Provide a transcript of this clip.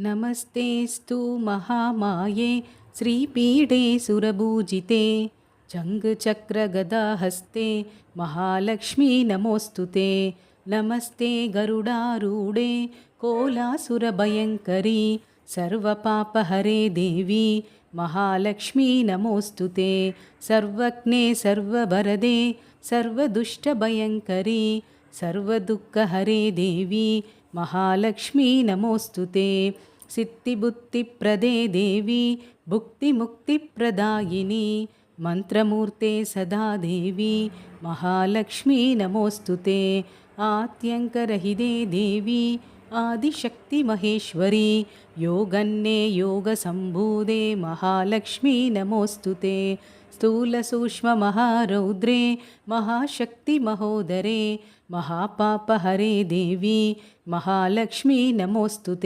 नमस्तेऽस्तु महामाये श्रीपीठे सुरपूजिते चङ्गचक्रगदाहस्ते महालक्ष्मी नमोऽस्तु ते। नमस्ते गरुडारूढे कोलासुरभयङ्करी सर्वपापहरे देवी महालक्ष्मी नमोऽस्तु ते। सर्वज्ञे सर्ववरदे सर्वदुष्टभयङ्करी सर्वदुःखहरे देवी महालक्ष्मी नमोऽस्तु ते। सिद्धिबुद्धिप्रदे देवी भुक्तिमुक्तिप्रदायिनी मंत्रमूर्ते सदा देवी महालक्ष्मी नमोऽस्तु ते। आद्यङ्करहिते देवी आदिशक्तिमहेश्वरी योगन्ये योगसम्भूते महालक्ष्मी नमोऽस्तु ते। स्थूलसूक्ष्ममहारौद्रे महाशक्तिमहोदरे महापापहरे देवी महालक्ष्मी नमोऽस्तु ते।